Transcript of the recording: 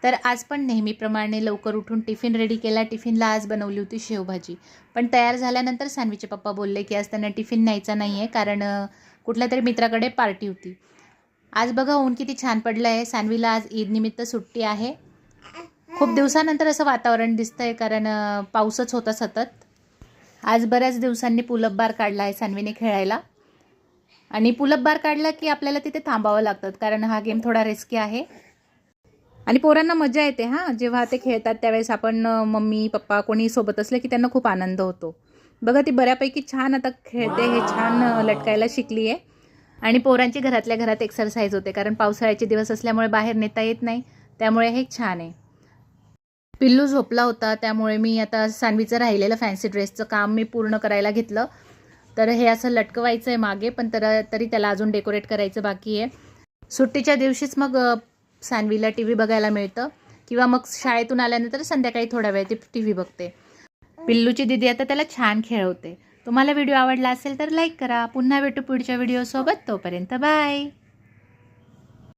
तर आज पण नेहमीप्रमाणे लवकर उठून टिफिन रेडी केला. टिफिनला आज बनवली होती शेवभाजी. पण तयार झाल्यानंतर सान्वीचे पप्पा बोलले की आज त्यांना टिफिन न्यायचा नाही आहे, कारण कुठल्या तरी मित्राकडे पार्टी होती. आज बघा ऊन किती छान पडलं आहे. सान्वीला आज ईदनिमित्त सुट्टी आहे. खूप दिवसानंतर असं वातावरण दिसतं आहे, कारण पाऊसच होता सतत. आज बऱ्याच दिवसांनी पुलअप बार काढला आहे सान्वीने खेळायला. आणि पुलअप बार काढला की आपल्याला तिथे थांबावं लागतं, कारण हा गेम थोडा रिस्की आहे. आणि पोरांना मजा येते हां, जेव्हा ते खेळतात त्यावेळेस आपण मम्मी पप्पा कोणी सोबत असले की त्यांना खूप आनंद होतो. बघा ती बऱ्यापैकी छान आता खेळते, हे छान लटकायला शिकली आहे. आणि पोरांची घरातल्या घरात एक्सरसाइज होते, कारण पावसाळ्याचे दिवस असल्यामुळे बाहेर नेता येत नाही, त्यामुळे हे छान आहे. पिल्लू झोपला होता, त्यामुळे मी आता सान्वीचं राहिलेलं फॅन्सी ड्रेसचं काम मी पूर्ण करायला घेतलं. तर हे असं लटकवायचं आहे मागे, पण तरी त्याला अजून डेकोरेट करायचं बाकी आहे. सुट्टीच्या दिवशीच मग सान्वीला टी व्ही बघायला मिळतं, किंवा मग शाळेतून आल्यानंतर संध्याकाळी थोडा वेळ ती टी व्ही बघते. पिल्लूची दीदी आता त्याला छान खेळवते. तुम्हाला व्हिडिओ आवडला असेल तर लाईक करा. पुन्हा भेटू पुढच्या व्हिडिओसोबत. तोपर्यंत बाय.